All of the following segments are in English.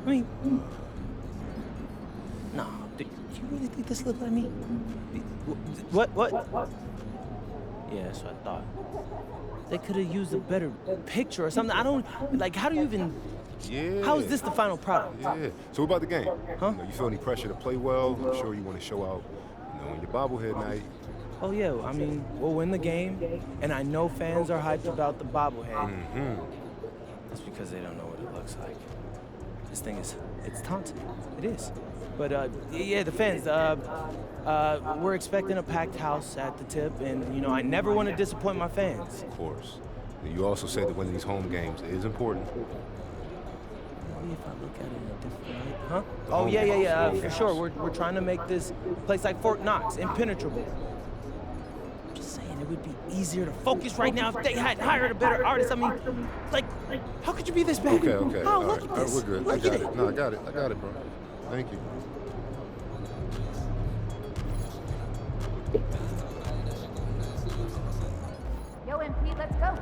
I mean, no, do you really think this looked like me? What? Yeah, that's what I thought. They could have used a better picture or something. I don't, like, how do you even, Yeah. how is this the final product? Yeah. So what about the game? Huh? You feel any pressure to play well? I'm sure you want to show out, on your bobblehead night. Oh, yeah, I mean, we'll win the game, and I know fans are hyped about the bobblehead. Mm-hmm. That's because they don't know what it looks like. This thing is, it's taunting. It is. But, yeah, the fans, we're expecting a packed house at the tip, and, I never want to disappoint my fans. Of course. You also said that winning these home games is important. Maybe if I look at it in a different light, huh? Oh, yeah, for sure. We're trying to make this place like Fort Knox impenetrable. I'm just saying, it would be easier to focus right now if they had hired a better artist. I mean, like, how could you be this bad? Okay. Oh, All look right. at this. We're good. Look I got at it. No, I got it, bro. Thank you. Yo, MP, let's go.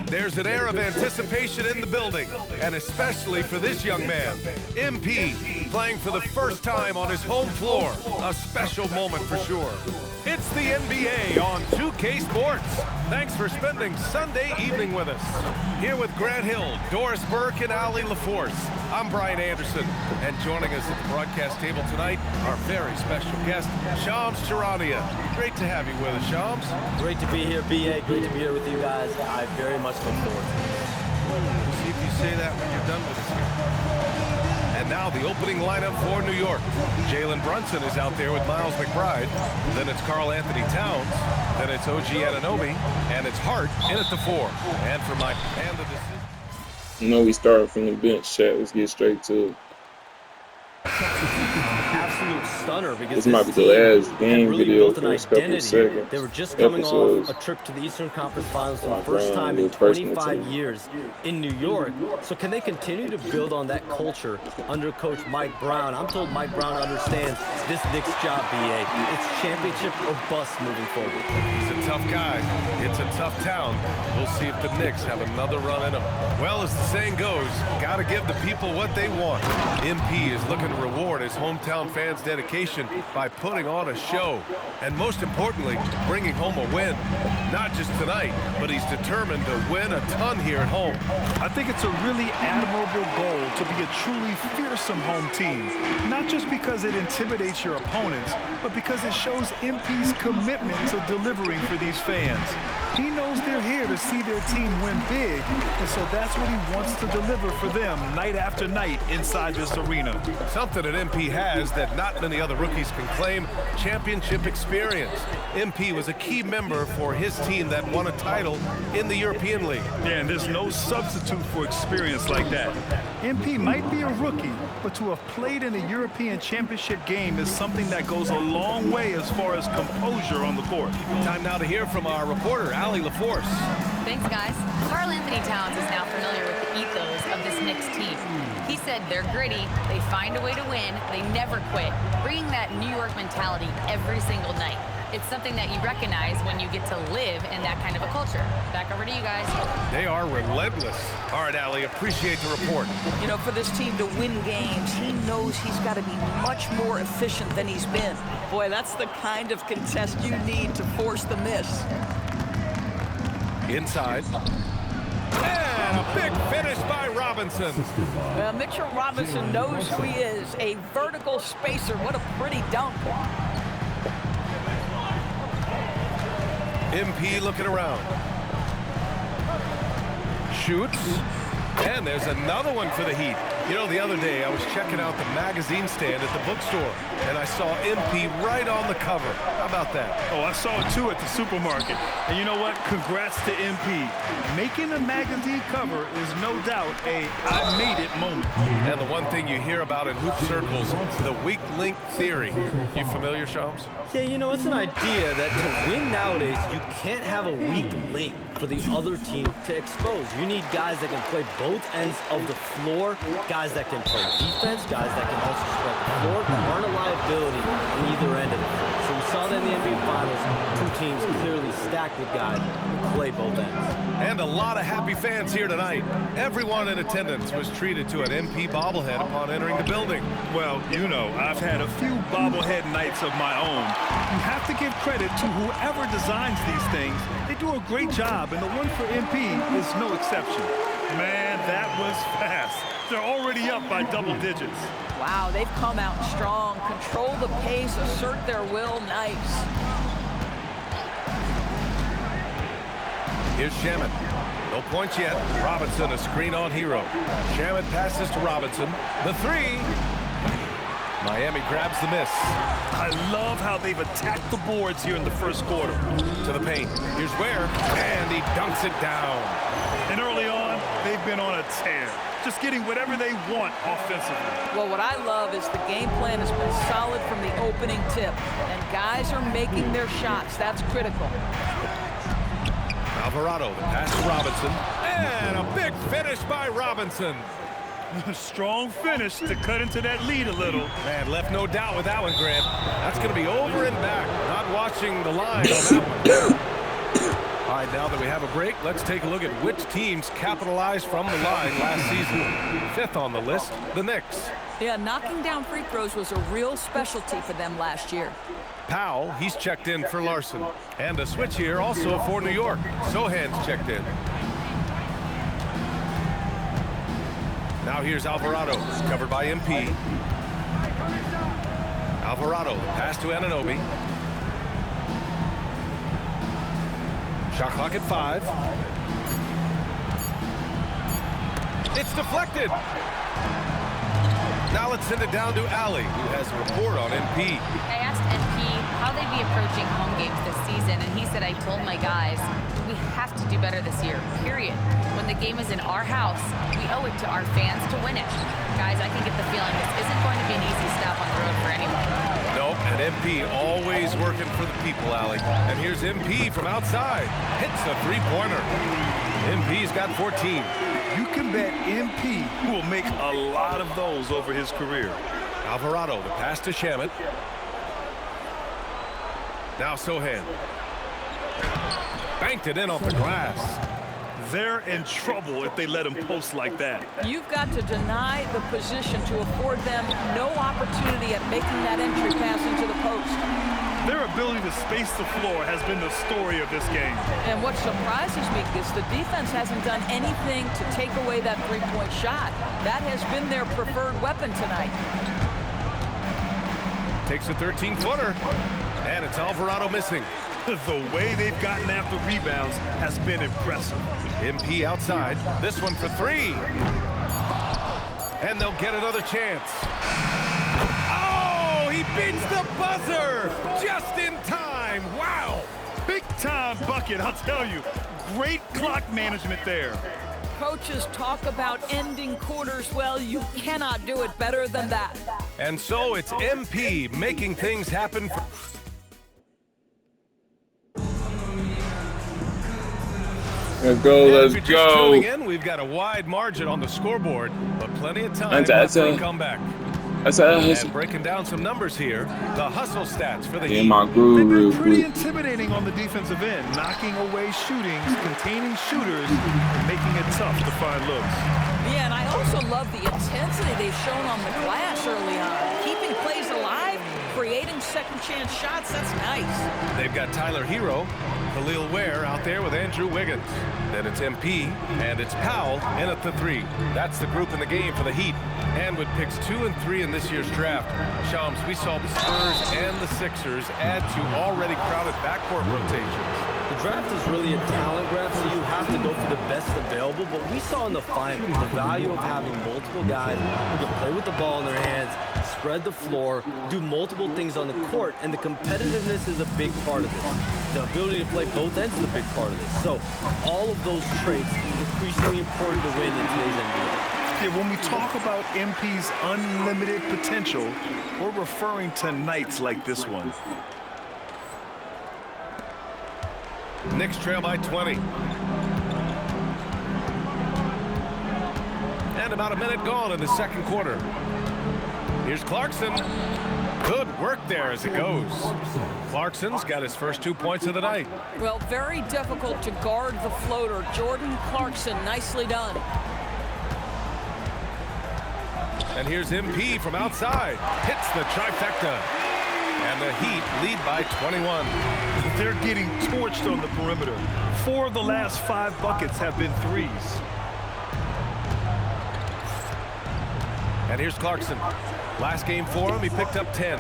There's an air of anticipation in the building, and especially for this young man, MP, playing for the first time on his home floor. A special moment for sure. It's the NBA on 2K Sports. Thanks for spending Sunday evening with us. Here with Grant Hill, Doris Burke, and Ali LaForce, I'm Brian Anderson, and joining us at the broadcast table tonight, our very special guest, Shams Charania. Great to have you with us, Shams. Great to be here, BA. Great to be here with you guys. I very much look forward to it. We'll see if you say that when you're done with us here. And now the opening lineup for New York. Jalen Brunson is out there with Miles McBride. Then it's Karl Anthony Towns. Then it's OG Anunoby. And it's Hart in at the 4. And for the decision. We started from the bench, chat. Let's get straight to it. Absolute stunner because This might be the last game really video built for an a couple of identity. seconds. They were just coming Episodes. off a trip to the Eastern Conference Finals for the Wow, first Brian, time in new personal 25 team. years in New York. So can they continue to build on that culture under Coach Mike Brown? I'm told Mike Brown understands this Knicks job, BA. It's championship or bust moving forward. He's a tough guy. It's a tough town. We'll see if the Knicks have another run in them. Well, as the saying goes, gotta give the people what they want. MP is looking to reward his hometown fans' dedication by putting on a show. And most importantly, bringing home a win. Not just tonight, but he's determined to win a ton here at home. I think it's a really admirable goal to be a truly fearsome home team. Not just because it intimidates your opponents, but because it shows MP's commitment to delivering for these fans. He knows they're here to see their team win big, and so that's what he wants to deliver for them night after night inside this arena. Something that MP has that not many other rookies can claim, championship experience. MP was a key member for his team that won a title in the European League. Yeah, and there's no substitute for experience like that. MP might be a rookie, but to have played in a European championship game is something that goes a long way as far as composure on the court. Time now to hear from our reporter, Ali LaForce. Thanks, guys. Karl Anthony Towns is now familiar with the ethos of this Knicks team. He said they're gritty, they find a way to win, they never quit, bringing that New York mentality every single night. It's something that you recognize when you get to live in that kind of a culture. Back over to you guys. They are relentless. All right, Allie, appreciate the report. You know, for this team to win games, he knows he's got to be much more efficient than he's been. Boy, that's the kind of contest you need to force the miss. Inside. And a big finish by Robinson. Well, Mitchell Robinson knows who he is, a vertical spacer. What a pretty dunk. MP looking around. Shoots. And there's another one for the Heat. You know, the other day I was checking out the magazine stand at the bookstore, and I saw MP right on the cover. How about that? Oh, I saw it too at the supermarket. And you know what? Congrats to MP. Making a magazine cover is no doubt a I made it moment. And the one thing you hear about in hoop circles, the weak link theory. You familiar, Shams? Yeah, you know, it's an idea that to win nowadays, you can't have a weak link for the other team to expose. You need guys that can play both ends of the floor, guys that can play defense, guys that can also spread the floor, but aren't a liability on either end of the floor. So we saw that in the NBA Finals, two teams clearly stacked with guys who play both ends. And a lot of happy fans here tonight. Everyone in attendance was treated to an MP bobblehead upon entering the building. Well, you know, I've had a few bobblehead nights of my own. You have to give credit to whoever designs these things. They do a great job, and the one for MP is no exception. Man, that was fast. They're already up by double digits. Wow, they've come out strong, control the pace, assert their will. Nice. Here's Shamet. No points yet. Robinson, a screen on Hero. Shamet passes to Robinson. The three. Miami grabs the miss. I love how they've attacked the boards here in the first quarter. To the paint. Here's Ware. And he dunks it down. And early on, they've been on a tear. Just getting whatever they want offensively. Well, what I love is the game plan has been solid from the opening tip. And guys are making their shots. That's critical. Alvarado, the pass to Robinson. And a big finish by Robinson. Strong finish to cut into that lead a little. Man, left no doubt with that one, Grant. That's going to be over and back. Not watching the line on that one. All right, now that we have a break, let's take a look at which teams capitalized from the line last season. Fifth on the list, the Knicks. Yeah, knocking down free throws was a real specialty for them last year. Powell, he's checked in for Larson. And a switch here also for New York. Sohan's checked in. Now here's Alvarado, covered by MP. Alvarado, pass to Anunoby. Shot clock at 5. It's deflected. Now let's send it down to Allie, who has a report on MP. I asked MP how they'd be approaching home games this season, and he said, I told my guys, we have to do better this year, period. When the game is in our house, we owe it to our fans to win it. Guys, I can get the feeling this isn't going to be an easy stop on the road for anyone. Nope, and MP always working for the people, Allie. And here's MP from outside. Hits the three-pointer. MP's got 14. You can bet MP will make a lot of those over his career. Alvarado, the pass to Shamet. Now Sohan. Banked it in off the glass. They're in trouble if they let him post like that. You've got to deny the position to afford them no opportunity at making that entry pass into the post. Their ability to space the floor has been the story of this game. And what surprises me is the defense hasn't done anything to take away that three-point shot. That has been their preferred weapon tonight. Takes a 13-footer. And it's Alvarado missing. The way they've gotten after rebounds has been impressive. MP outside. This one for 3. And they'll get another chance. Oh, he beats the buzzer just in time. Wow. Big time bucket, I'll tell you. Great clock management there. Coaches talk about ending quarters. Well, you cannot do it better than that. And so it's MP making things happen for... Let's go, let's If you're just go. tuning in, we've got a wide margin on the scoreboard, but plenty of time left for a comeback. And breaking down some numbers here, the hustle stats for the Heat. my groove They've real been pretty quick. intimidating on the defensive end, knocking away shootings, containing shooters, and making it tough to find looks. Yeah, and I also love the intensity they've shown on the glass early on. Keeping plays alive, creating second chance shots, that's nice. They've got Tyler Hero, Khalil Ware out there with Andrew Wiggins. Then it's MP, and it's Powell in at the 3. That's the group in the game for the Heat. And with picks 2 and 3 in this year's draft, Shams, we saw the Spurs and the Sixers add to already crowded backcourt rotations. The draft is really a talent grab, so you have to go for the best available. But we saw in the finals the value of having multiple guys who can play with the ball in their hands, spread the floor, do multiple things on the court, and the competitiveness is a big part of this. The ability to play both ends is a big part of this. So all of those traits increasingly important to win in today's NBA. Yeah, when we talk about MP's unlimited potential, we're referring to nights like this one. Knicks trail by 20. And about a minute gone in the second quarter. Here's Clarkson. Good work there as it goes. Clarkson's got his first 2 points of the night. Well, very difficult to guard the floater. Jordan Clarkson, nicely done. And here's MP from outside. Hits the trifecta. And the Heat lead by 21. They're getting torched on the perimeter. 4 of the last 5 buckets have been threes. And here's Clarkson. Last game for him, he picked up 10.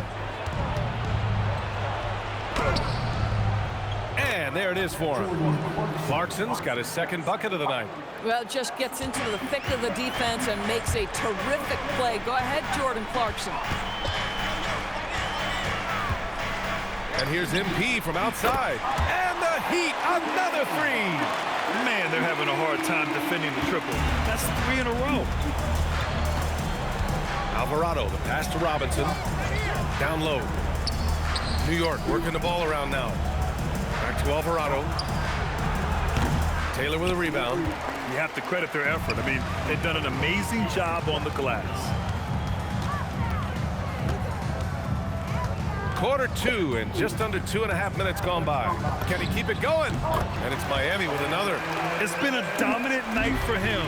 And there it is for him. Clarkson's got his second bucket of the night. Well, just gets into the thick of the defense and makes a terrific play. Go ahead, Jordan Clarkson. And here's MP from outside. And the Heat, another 3. Man, they're having a hard time defending the triple. That's 3 in a row. Alvarado, the pass to Robinson. Down low. New York working the ball around now. Back to Alvarado. Taylor with a rebound. You have to credit their effort. I mean, they've done an amazing job on the glass. Quarter 2 and just under 2.5 minutes gone by. Can he keep it going? And it's Miami with another. It's been a dominant night for him,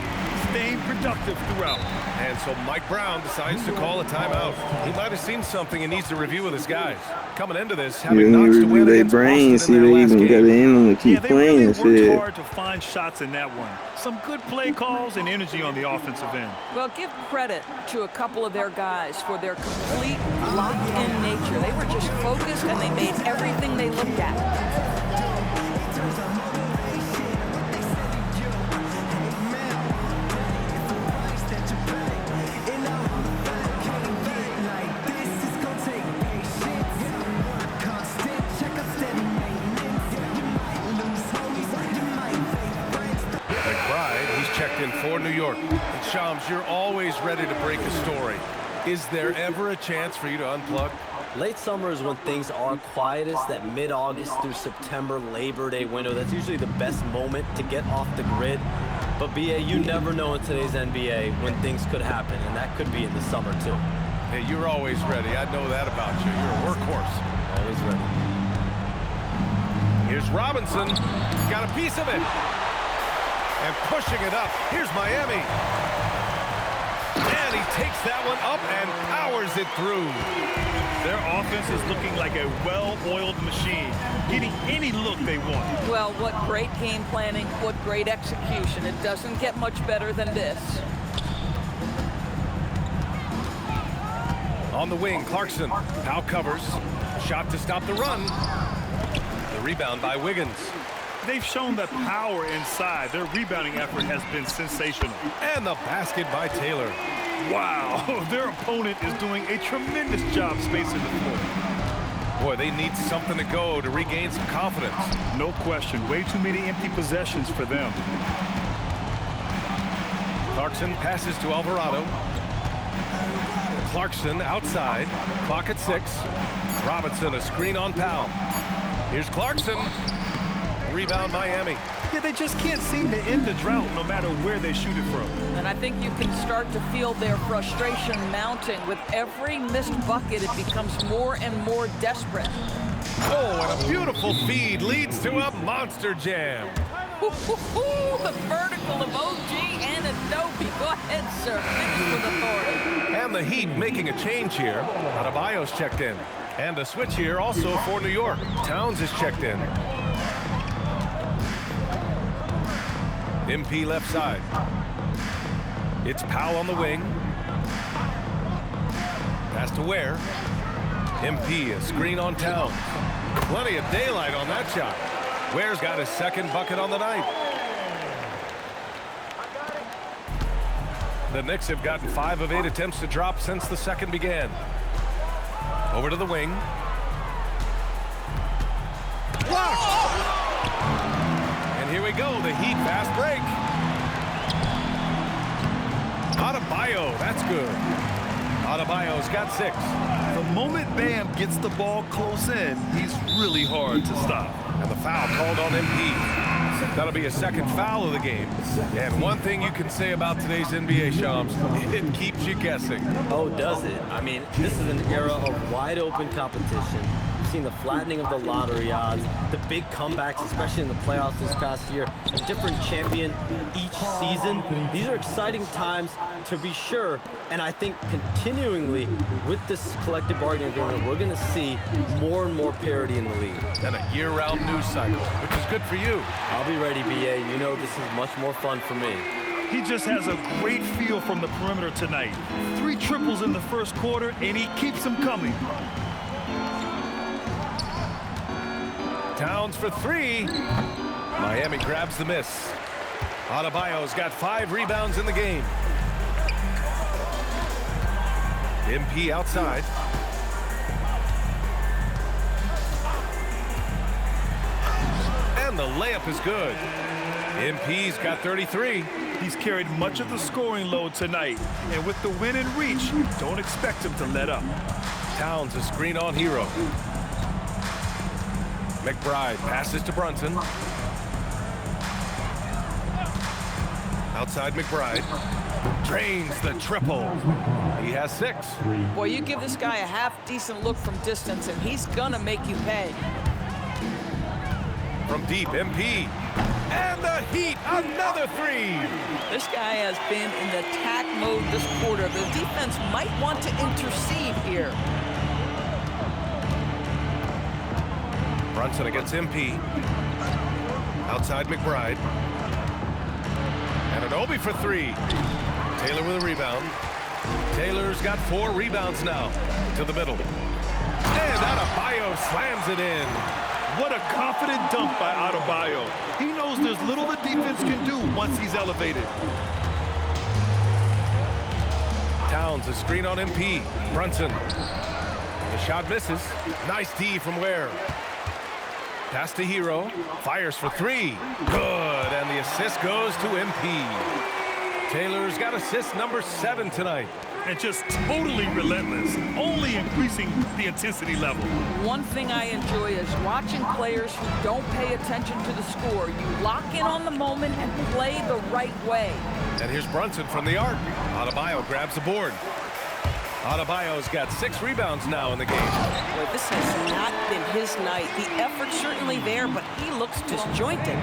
staying productive throughout. And so Mike Brown decides to call a timeout. He might have seen something and needs to review with his guys. Coming into this, having Knox to win their against brains, see Boston in they their last even got game. in on to keep They playing really and worked shit. hard to find shots in that one. Some good play calls and energy on the offensive end. Well, give credit to a couple of their guys for their complete locked-in nature. They were just focused and they made everything they looked at. Checked in for New York. And Shams, you're always ready to break a story. Is there ever a chance for you to unplug? Late summer is when things are quietest, that mid-August through September Labor Day window. That's usually the best moment to get off the grid. But BA, you never know in today's NBA when things could happen, and that could be in the summer too. Hey, you're always ready. I know that about you. You're a workhorse. Always ready. Here's Robinson. Got a piece of it. And pushing it up. Here's Miami. And he takes that one up and powers it through. Their offense is looking like a well-oiled machine, getting any look they want. Well, what great game planning, what great execution. It doesn't get much better than this. On the wing, Clarkson. Powell covers. Shot to stop the run. The rebound by Wiggins. They've shown that power inside. Their rebounding effort has been sensational. And the basket by Taylor. Wow, their opponent is doing a tremendous job spacing the floor. Boy, they need something to go to regain some confidence. No question, way too many empty possessions for them. Clarkson passes to Alvarado. Clarkson outside. Clock at 6. Robinson, a screen on Powell. Here's Clarkson. Rebound Miami. Yeah, they just can't seem to end the drought no matter where they shoot it from. And I think you can start to feel their frustration mounting. With every missed bucket, it becomes more and more desperate. Oh, and a beautiful feed leads to a monster jam. The vertical of OG and Adobe. Go ahead, sir. Finish with authority. And the Heat making a change here. Adebayo's checked in. And a switch here also for New York. Towns is checked in. MP left side. It's Powell on the wing. Pass to Ware. MP, a screen on Towns. Plenty of daylight on that shot. Ware's got his second bucket on the night. The Knicks have gotten 5 of 8 attempts to drop since the second began. Over to the wing. Blocked! And here we go, the Heat fast break. Adebayo, that's good. Adebayo's got 6. The moment Bam gets the ball close in, he's really hard to stop. And the foul called on MP. That'll be a second foul of the game. And one thing you can say about today's NBA, Shams, it keeps you guessing. Oh, does it? I mean, this is an era of wide open competition. We've seen the flattening of the lottery odds, the big comebacks, especially in the playoffs this past year, a different champion each season. These are exciting times to be sure, and I think continuingly with this collective bargaining agreement, we're going to see more and more parity in the league. And a year-round news cycle, which is good for you. I'll be ready, BA. You know this is much more fun for me. He just has a great feel from the perimeter tonight. 3 triples in the first quarter, and he keeps them coming. Towns for 3. Miami grabs the miss. Adebayo's got 5 rebounds in the game. MP outside. And the layup is good. MP's got 33. He's carried much of the scoring load tonight. And with the win in reach, don't expect him to let up. Towns a screen on Hero. McBride passes to Brunson. Outside McBride. Drains the triple. He has 6. Boy, you give this guy a half-decent look from distance, and he's gonna make you pay. From deep, MP. And the Heat, another 3. This guy has been in the attack mode this quarter. The defense might want to intercede here. Brunson against MP. Outside McBride. And Anunoby for 3. Taylor with a rebound. Taylor's got 4 rebounds now. To the middle. And Adebayo slams it in. What a confident dunk by Adebayo. He knows there's little the defense can do once he's elevated. Towns a screen on MP. Brunson. The shot misses. Nice D from Ware. Pass to Hero. Fires for 3. Good. And the assist goes to MP. Taylor's got assist number 7 tonight. And just totally relentless, only increasing the intensity level. One thing I enjoy is watching players who don't pay attention to the score. You lock in on the moment and play the right way. And here's Brunson from the arc. Adebayo grabs the board. Adebayo's got 6 rebounds now in the game. Boy, this has not been his night. The effort's certainly there, but he looks disjointed.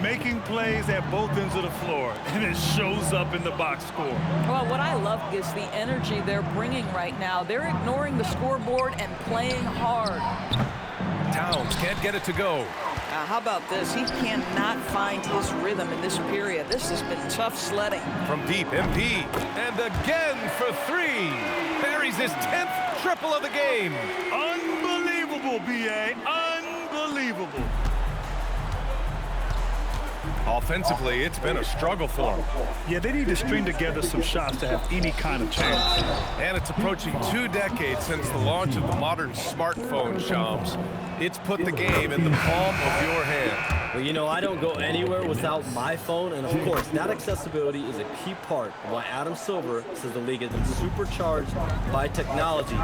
Making plays at both ends of the floor, and it shows up in the box score. Well, what I love is the energy they're bringing right now. They're ignoring the scoreboard and playing hard. Towns can't get it to go. How about this? He cannot find his rhythm in this period. This has been tough sledding. From deep, MP. And again for 3. Buries his 10th triple of the game. Unbelievable, B.A. Unbelievable. Offensively, it's been a struggle for them. Yeah, they need to string together some shots to have any kind of chance. And it's approaching 2 decades since the launch of the modern smartphone, Shams. It's put the game in the palm of your hand. Well, you know, I don't go anywhere without my phone, and of course, that accessibility is a key part of why Adam Silver says the league has been supercharged by technology.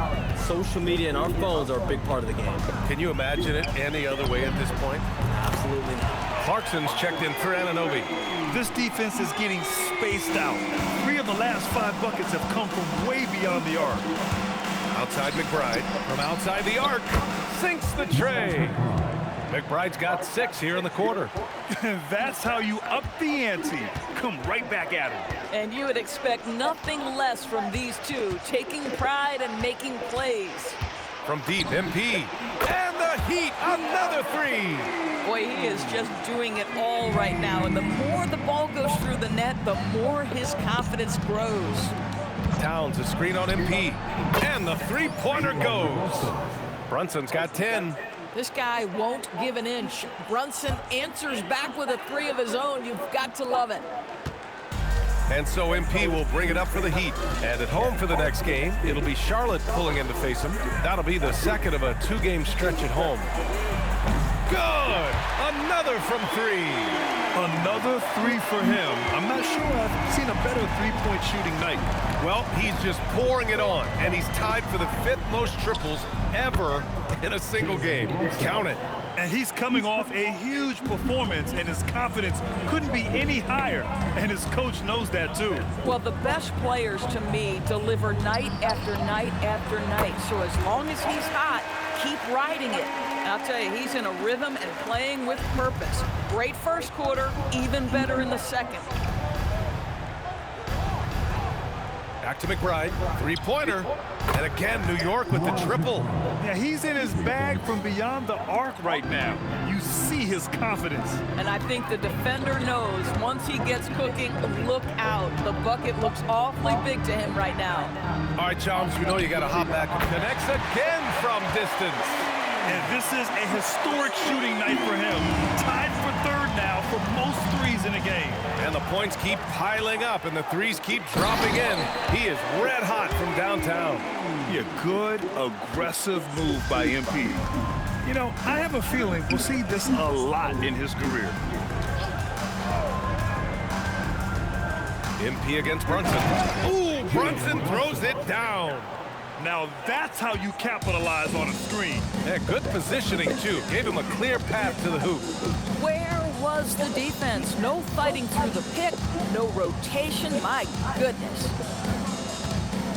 Social media and our phones are a big part of the game. Can you imagine it any other way at this point? Absolutely not. Clarkson's checked in for Anunoby. This defense is getting spaced out. 3 of the last 5 buckets have come from way beyond the arc. Outside McBride. From outside the arc. Sinks the tray. McBride's got 6 here in the quarter. That's how you up the ante. Come right back at him. And you would expect nothing less from these two, taking pride and making plays. From deep, MP. And the Heat, another 3. Boy, he is just doing it all right now. And the more the ball goes through the net, the more his confidence grows. Towns, a screen on MP. And the 3-pointer goes. Brunson's got 10. This guy won't give an inch. Brunson answers back with a 3 of his own. You've got to love it. And so MP will bring it up for the Heat. And at home for the next game, it'll be Charlotte pulling in to face him. That'll be the second of a 2-game stretch at home. Good! Another from 3. Another 3 for him. I'm not sure I've seen a better 3-point shooting night. Well, he's just pouring it on, and he's tied for the 5th most triples ever in a single game. Count it. And he's coming off a huge performance, and his confidence couldn't be any higher. And his coach knows that, too. Well, the best players, to me, deliver night after night after night. So as long as he's hot, keep riding it. And I'll tell you, he's in a rhythm and playing with purpose. Great first quarter, even better in the second. Back to McBride, 3-pointer. And again, New York with the triple. Yeah, he's in his bag from beyond the arc right now. You see his confidence. And I think the defender knows once he gets cooking, look out. The bucket looks awfully big to him right now. All right, Charles, you know you got to hop back and connects again from distance. And this is a historic shooting night for him. Tied for 3rd now for most 3s in a game. And the points keep piling up and the 3s keep dropping in. He is red hot from downtown. Yeah, good, aggressive move by MP. You know, I have a feeling we'll see this a lot in his career. MP against Brunson. Ooh, Brunson throws it down. Now that's how you capitalize on a screen. Yeah, good positioning, too. Gave him a clear path to the hoop. Where was the defense? No fighting through the pick, no rotation. My goodness.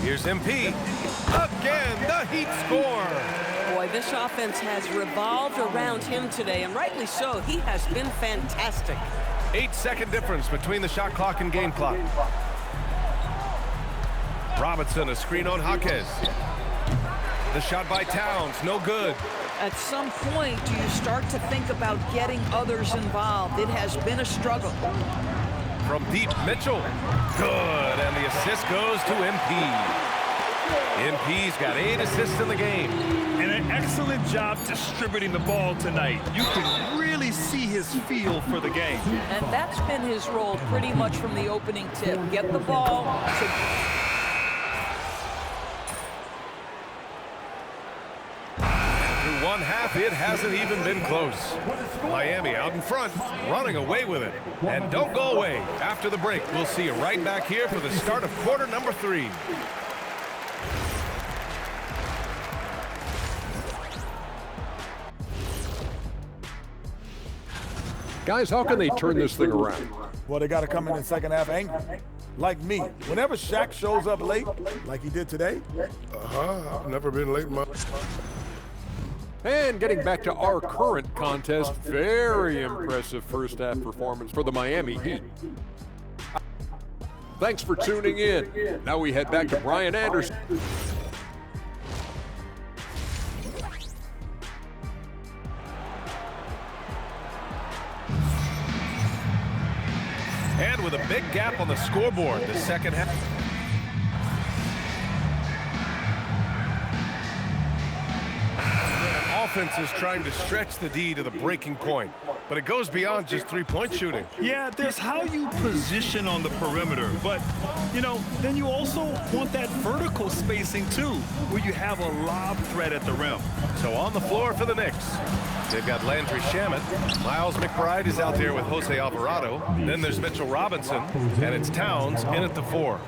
Here's MP. Again, the Heat score. Boy, this offense has revolved around him today, and rightly so. He has been fantastic. 8-second difference between the shot clock and game clock. Robinson, a screen on Jaquez. The shot by Towns, no good. At some point, do you start to think about getting others involved? It has been a struggle. From deep, Mitchell. Good, and the assist goes to MP. MP's got 8 assists in the game. And an excellent job distributing the ball tonight. You can really see his feel for the game. And that's been his role pretty much from the opening tip. Get the ball to... One half, it hasn't even been close. Miami out in front, running away with it. And don't go away. After the break, we'll see you right back here for the start of quarter number 3. Guys, how can they turn this thing around? Well, they got to come in the second half angry. Like me. Whenever Shaq shows up late, like he did today. I've never been late in my... And getting back to our current contest, very impressive first half performance for the Miami Heat. Thanks for tuning in. Now we head back to Brian Anderson. And with a big gap on the scoreboard, the second half. offense is trying to stretch the D to the breaking point, but it goes beyond just three-point shooting. Yeah, there's how you position on the perimeter, but, you know, then you also want that vertical spacing, too, where you have a lob threat at the rim. So on the floor for the Knicks, they've got Landry Shamet. Miles McBride is out there with Jose Alvarado. Then there's Mitchell Robinson, and it's Towns in at the 4.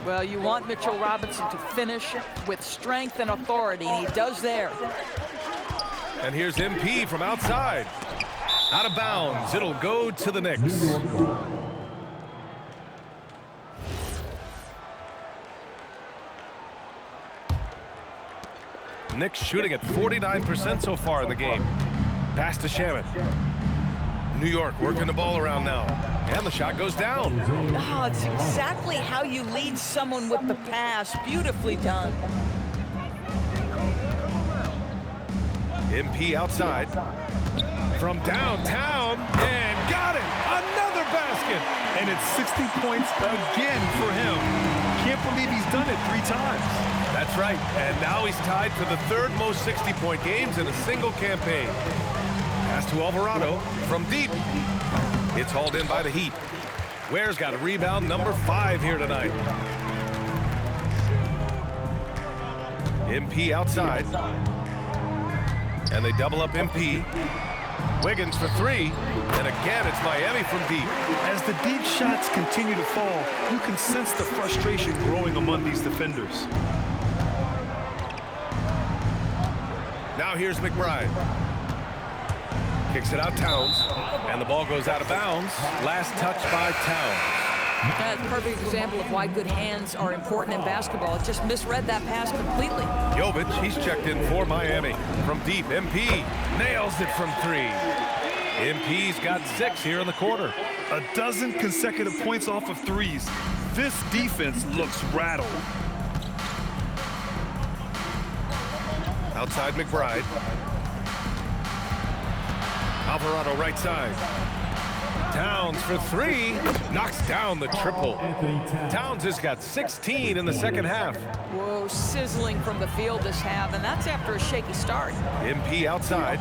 Well, you want Mitchell Robinson to finish with strength and authority, and he does there. And here's MP from outside. Out of bounds. It'll go to the Knicks. Knicks shooting at 49% so far in the game. Pass to Shamet. New York working the ball around now. And the shot goes down. Oh, it's exactly how you lead someone with the pass. Beautifully done. MP outside. From downtown. And got it. Another basket. And it's 60 points again for him. Can't believe he's done it 3 times. That's right. And now he's tied for the 3rd most 60-point games in a single campaign. Pass to Alvarado from deep. It's hauled in by the Heat. Ware's got a rebound, number 5 here tonight. MP outside. And they double up MP. Wiggins for 3. And again, it's Miami from deep. As the deep shots continue to fall, you can sense the frustration growing among these defenders. Now here's McBride. Kicks it out Towns. And the ball goes out of bounds. Last touch by Towns. That's a perfect example of why good hands are important in basketball. It just misread that pass completely. Jovic, he's checked in for Miami. From deep, MP nails it from 3. MP's got 6 here in the quarter. 12 consecutive points off of 3s. This defense looks rattled. Outside McBride. Alvarado right side. Towns for 3. Knocks down the triple. Towns has got 16 in the second half. Whoa, sizzling from the field this half, and that's after a shaky start. MP outside.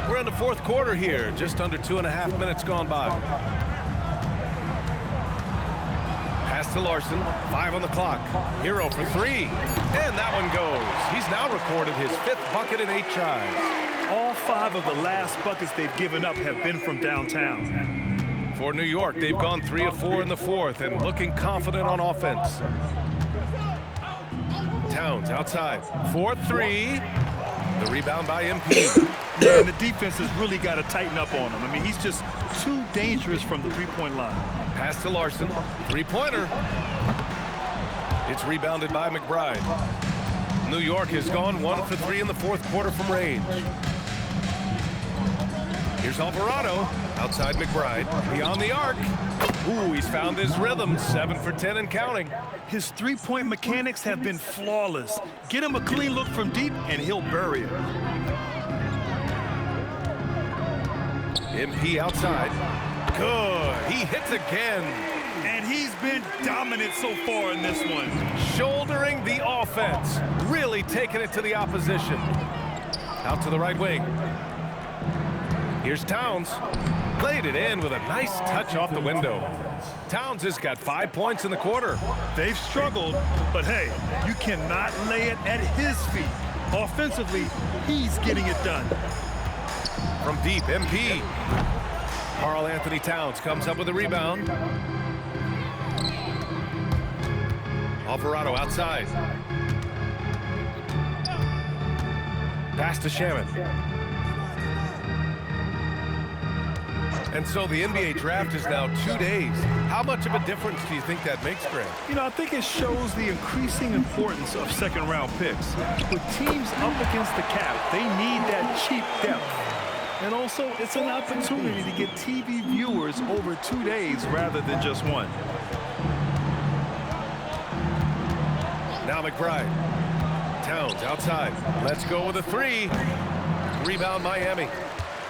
We're in the 4th quarter here. Just under 2.5 minutes gone by. Pass to Larson. 5 on the clock. Hero for 3. And that one goes. He's now recorded his 5th bucket in 8 tries. All 5 of the last buckets they've given up have been from downtown. For New York, they've gone 3 of 4 in the 4th and looking confident on offense. Towns outside. 4-3. The rebound by MP. Yeah, and the defense has really got to tighten up on him. I mean, he's just too dangerous from the 3-point line. Pass to Larson. 3-pointer. It's rebounded by McBride. New York has gone 1 for 3 in the 4th quarter from range. Here's Alvarado. Outside McBride. Beyond the arc. Ooh, he's found his rhythm. 7 for 10 and counting. His 3-point mechanics have been flawless. Get him a clean look from deep, and he'll bury it. MP outside. Good. He hits again. And he's been dominant so far in this one. Shouldering the offense. Really taking it to the opposition. Out to the right wing. Here's Towns. Laid it in with a nice touch off the window. Towns has got 5 points in the quarter. They've struggled, but hey, you cannot lay it at his feet. Offensively, he's getting it done. From deep, MP. Karl Anthony Towns comes up with a rebound. Alvarado outside. Pass to Shamet. And so the NBA draft is now 2 days. How much of a difference do you think that makes, Grant? You know, I think it shows the increasing importance of second-round picks. With teams up against the cap, they need that cheap depth. And also, it's an opportunity to get TV viewers over 2 days rather than just 1. Now McBride. Towns outside. Let's go with a 3. Rebound Miami.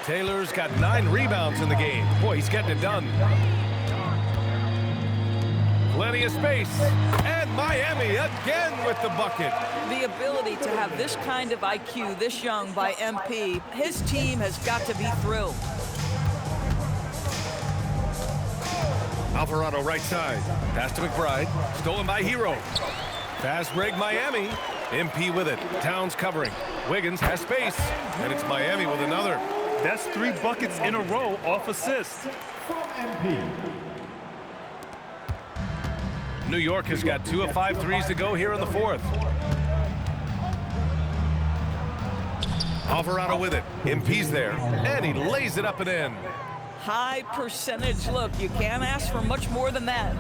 Taylor's got 9 rebounds in the game. Boy, he's getting it done. Plenty of space. And Miami again with the bucket. The ability to have this kind of IQ this young by MP, his team has got to be thrilled. Alvarado right side. Pass to McBride. Stolen by Hero. Fast break Miami. MP with it. Towns covering. Wiggins has space. And it's Miami with another. That's 3 buckets in a row off assist. New York has got 2 of 5 threes to go here in the fourth. Alvarado with it. MP's there. And he lays it up and in. High percentage look. You can't ask for much more than that.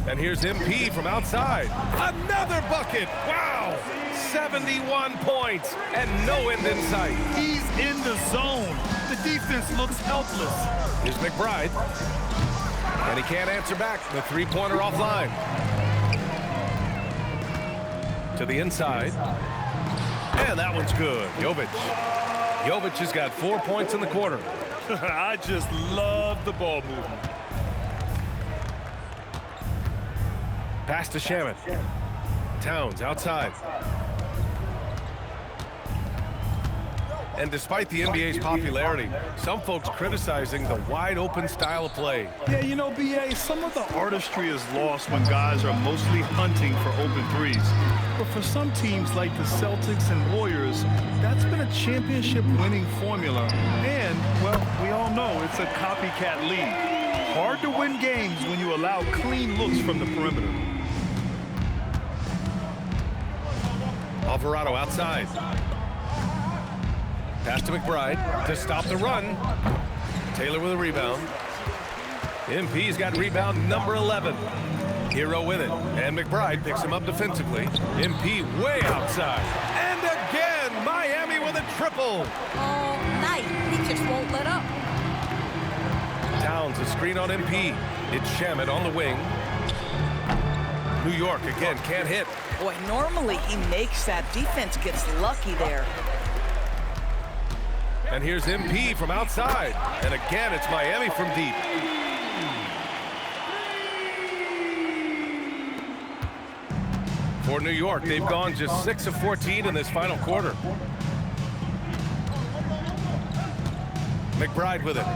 And here's MP from outside. Another bucket. Wow. 71 points and no end in sight. He's in the zone. The defense looks helpless. Here's McBride. And he can't answer back. The three-pointer offline. To the inside. And that one's good. Jovic has got 4 points in the quarter. I just love the ball movement. Pass to Shamet. Towns outside. And despite the NBA's popularity, some folks criticizing the wide-open style of play. Yeah, you know, BA, some of the artistry is lost when guys are mostly hunting for open threes. But for some teams like the Celtics and Warriors, that's been a championship-winning formula. And, well, we all know it's a copycat league. Hard to win games when you allow clean looks from the perimeter. Alvarado outside. Pass to McBride to stop the run. Taylor with a rebound. MP's got rebound number 11. Hero with it. And McBride picks him up defensively. MP way outside. And again, Miami with a triple. All night. He just won't let up. Towns a screen on MP. It's Shamet on the wing. New York again can't hit. Boy, normally he makes that. Defense gets lucky there. And here's MP from outside. And again, it's Miami from deep. For New York, they've gone just 6 of 14 in this final quarter. McBride with it.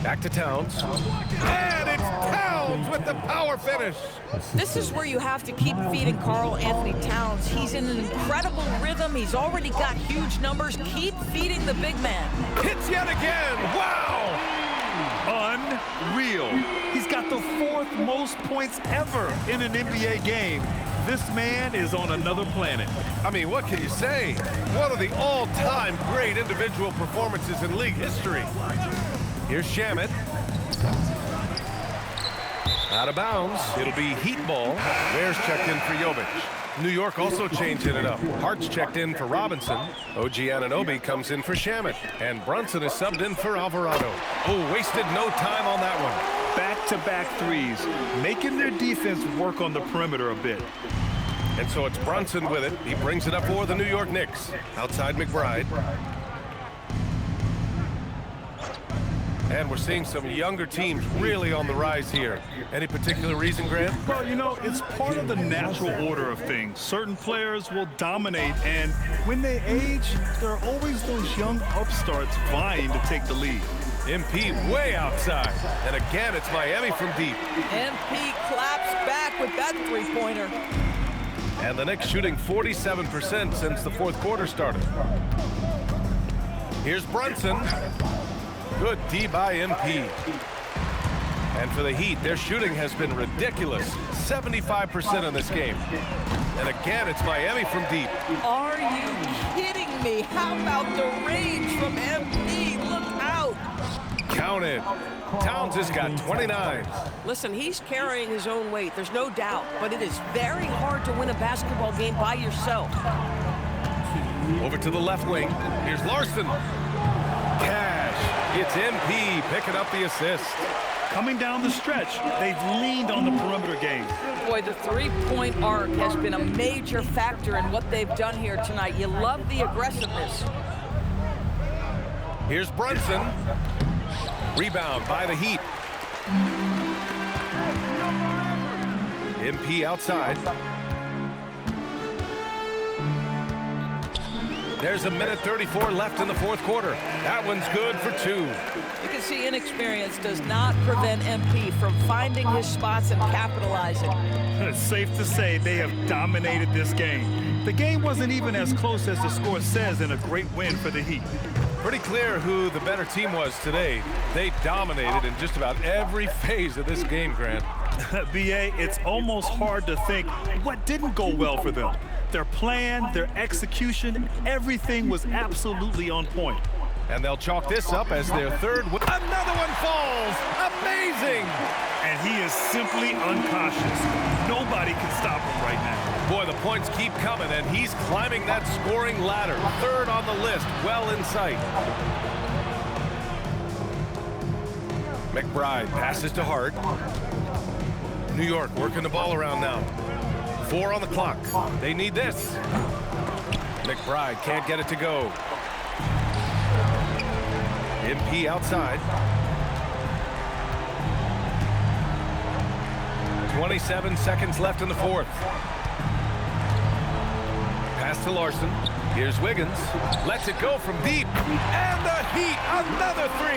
Back to Towns. And it's Towns with the power finish. This is where you have to keep feeding Karl Anthony Towns. He's in an incredible rhythm. He's already got huge numbers. Keep feeding the big man. Hits yet again. Wow. Unreal. He's got the 4th most points ever in an NBA game. This man is on another planet. I mean, what can you say? One of the all-time great individual performances in league history. Here's Shamet. Out of bounds. It'll be Heat ball. Ware's checked in for Jovic. New York also changing it up. Hart's checked in for Robinson. OG Anunoby comes in for Shamet. And Brunson is subbed in for Alvarado. Oh, wasted no time on that one. Back-to-back threes, making their defense work on the perimeter a bit. And so it's Brunson with it. He brings it up for the New York Knicks. Outside McBride. And we're seeing some younger teams really on the rise here. Any particular reason, Grant? Well, you know, it's part of the natural order of things. Certain players will dominate, and when they age, there are always those young upstarts vying to take the lead. MP way outside. And again, it's Miami from deep. MP claps back with that three-pointer. And the Knicks shooting 47% since the 4th quarter started. Here's Brunson. Good D by MP. And for the Heat, their shooting has been ridiculous. 75% in this game. And again, it's Miami from deep. Are you kidding me? How about the range from MP? Look out. Counted. Towns has got 29. Listen, he's carrying his own weight. There's no doubt. But it is very hard to win a basketball game by yourself. Over to the left wing. Here's Larson. Cash. It's MP picking up the assist. Coming down the stretch, they've leaned on the perimeter game. Boy, the three-point arc has been a major factor in what they've done here tonight. You love the aggressiveness. Here's Brunson. Rebound by the Heat. MP outside. There's a minute 34 left in the fourth quarter. That one's good for 2. You can see inexperience does not prevent MP from finding his spots and capitalizing. It's safe to say they have dominated this game. The game wasn't even as close as the score says in a great win for the Heat. Pretty clear who the better team was today. They dominated in just about every phase of this game, Grant. BA, it's almost hard to think what didn't go well for them. Their plan, their execution, everything was absolutely on point. And they'll chalk this up as their third win. Another one falls! Amazing! And he is simply unconscious. Nobody can stop him right now. Boy, the points keep coming, and he's climbing that scoring ladder. Third on the list, well in sight. McBride passes to Hart. New York working the ball around now. 4 on the clock. They need this. McBride can't get it to go. MP outside. 27 seconds left in the fourth. Pass to Larson. Here's Wiggins. Lets it go from deep. And the Heat, another 3.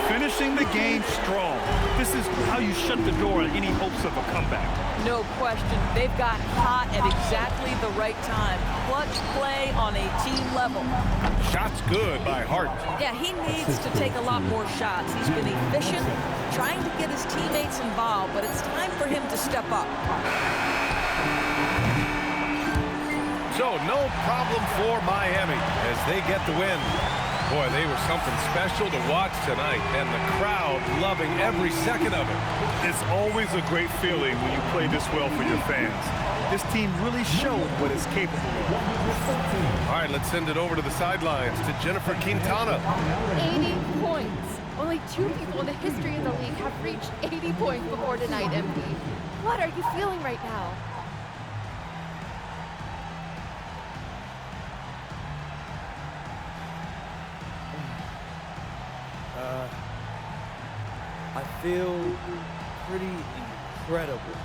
Finishing the game strong. This is how you shut the door on any hopes of a comeback. No question. They've got hot at exactly the right time. Clutch play on a team level. Shot's good by Hart. Yeah, he needs to take a lot more shots. He's been efficient, trying to get his teammates involved, but it's time for him to step up. So no problem for Miami as they get the win. Boy, they were something special to watch tonight, and the crowd loving every second of it. It's always a great feeling when you play this well for your fans. This team really showed what it's capable of. All right, let's send it over to the sidelines to Jennifer Quintana. 80 points. Only 2 people in the history of the league have reached 80 points before tonight, MP. What are you feeling right now? I feel pretty incredible.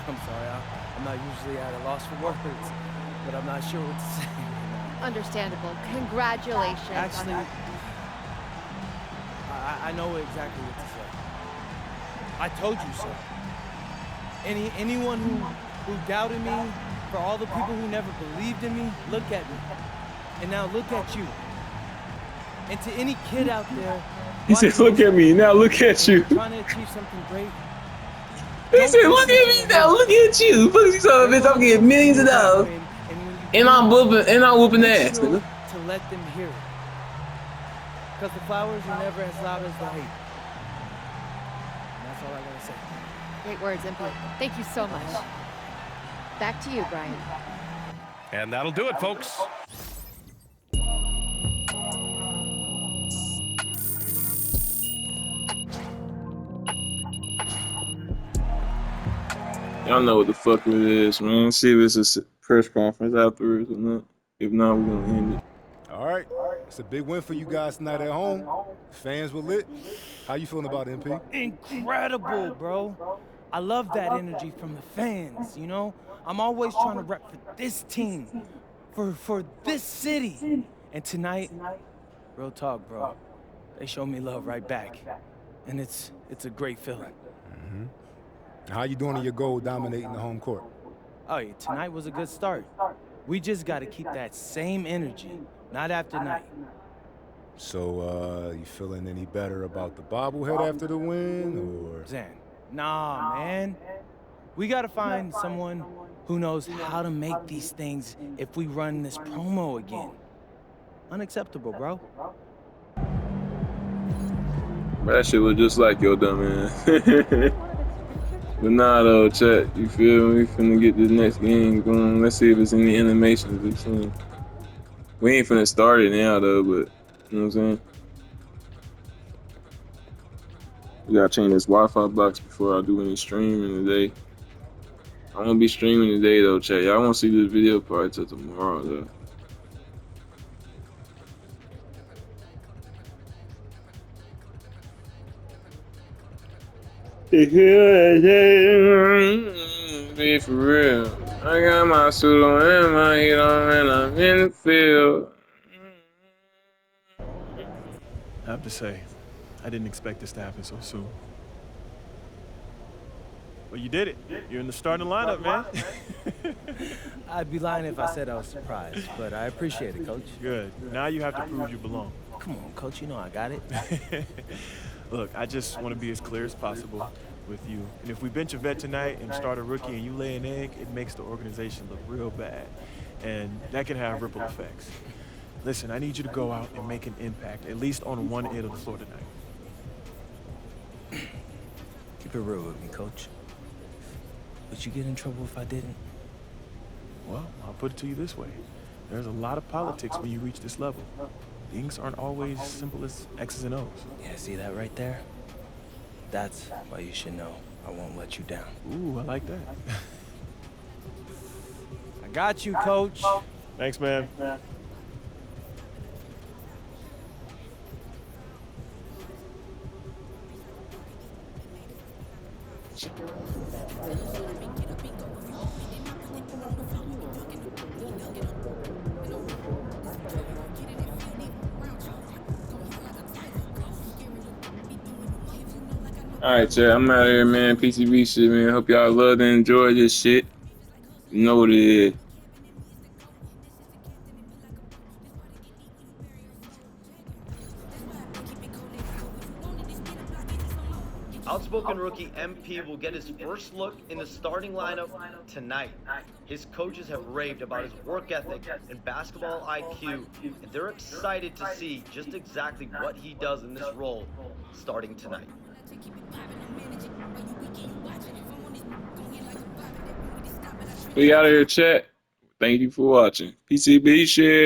I'm sorry, I'm not usually at a loss for words, but I'm not sure what to say right now. Understandable. Congratulations. Actually, I know exactly what to say. I told you so. Anyone who doubted me, for all the people who never believed in me, look at me. And now look at you. And to any kid out there, he said, look at me, now look at you. Trying to achieve something great. He said, look at me now, look at you. Look at you, son of a bitch, I'm getting millions of dollars. And I'm whooping ass, nigga. To let them hear it. Because the flowers are never as loud as the hate. And that's all I gotta say. Great words, MP. Thank you so much. Back to you, Brian. And that'll do it, folks. Y'all know what the fuck it is, man. Let's see if it's a press conference afterwards or not. If not, we're gonna end it. All right. It's a big win for you guys tonight at home. Fans were lit. How you feeling about it, MP? Incredible, bro. I love that energy from the fans, you know? I'm always trying to rep for this team, for this city. And tonight, real talk, bro, they showed me love right back. And it's a great feeling. Mm-hmm. How you doing in your goal dominating the home court? Oh, yeah, tonight was a good start. We just got to keep that same energy, night after night. So, you feeling any better about the bobblehead after the win, or? Zan, nah, man. We got to find someone who knows how to make these things if we run this promo again. Unacceptable, bro. That shit was just like your dumb ass. But nah, though, chat, you feel me? We finna get this next game going. Let's see if it's any animations we've seen. We ain't finna start it now, though, but you know what I'm saying? We gotta change this Wi-Fi box before I do any streaming today. I won't be streaming today, though, chat. Y'all won't see this video probably till tomorrow, though. Be for real. I got my suit on and my heat on and I'm in the field. I have to say, I didn't expect this to happen so soon. Well, you did it. You're in the starting lineup, man. I'd be lying if I said I was surprised, but I appreciate it, Coach. Good. Now you have to prove you belong. Come on, Coach, you know I got it. Look, I just want to be as clear as possible with you. And if we bench a vet tonight and start a rookie and you lay an egg, it makes the organization look real bad. And that can have ripple effects. Listen, I need you to go out and make an impact, at least on one end of the floor tonight. Keep it real with me, Coach. Would you get in trouble if I didn't? Well, I'll put it to you this way. There's a lot of politics when you reach this level. Things aren't always simple as X's and O's. Yeah, see that right there? That's why you should know I won't let you down. Ooh, I like that. I got you, Coach. Thanks, man. Alright, chat, I'm out of here, man. PCB shit, man. Hope y'all loved and enjoyed this shit. You know what it is. Outspoken rookie MP will get his first look in the starting lineup tonight. His coaches have raved about his work ethic and basketball IQ, and they're excited to see just exactly what he does in this role starting tonight. We out of here, chat. Thank you for watching. PCB shit.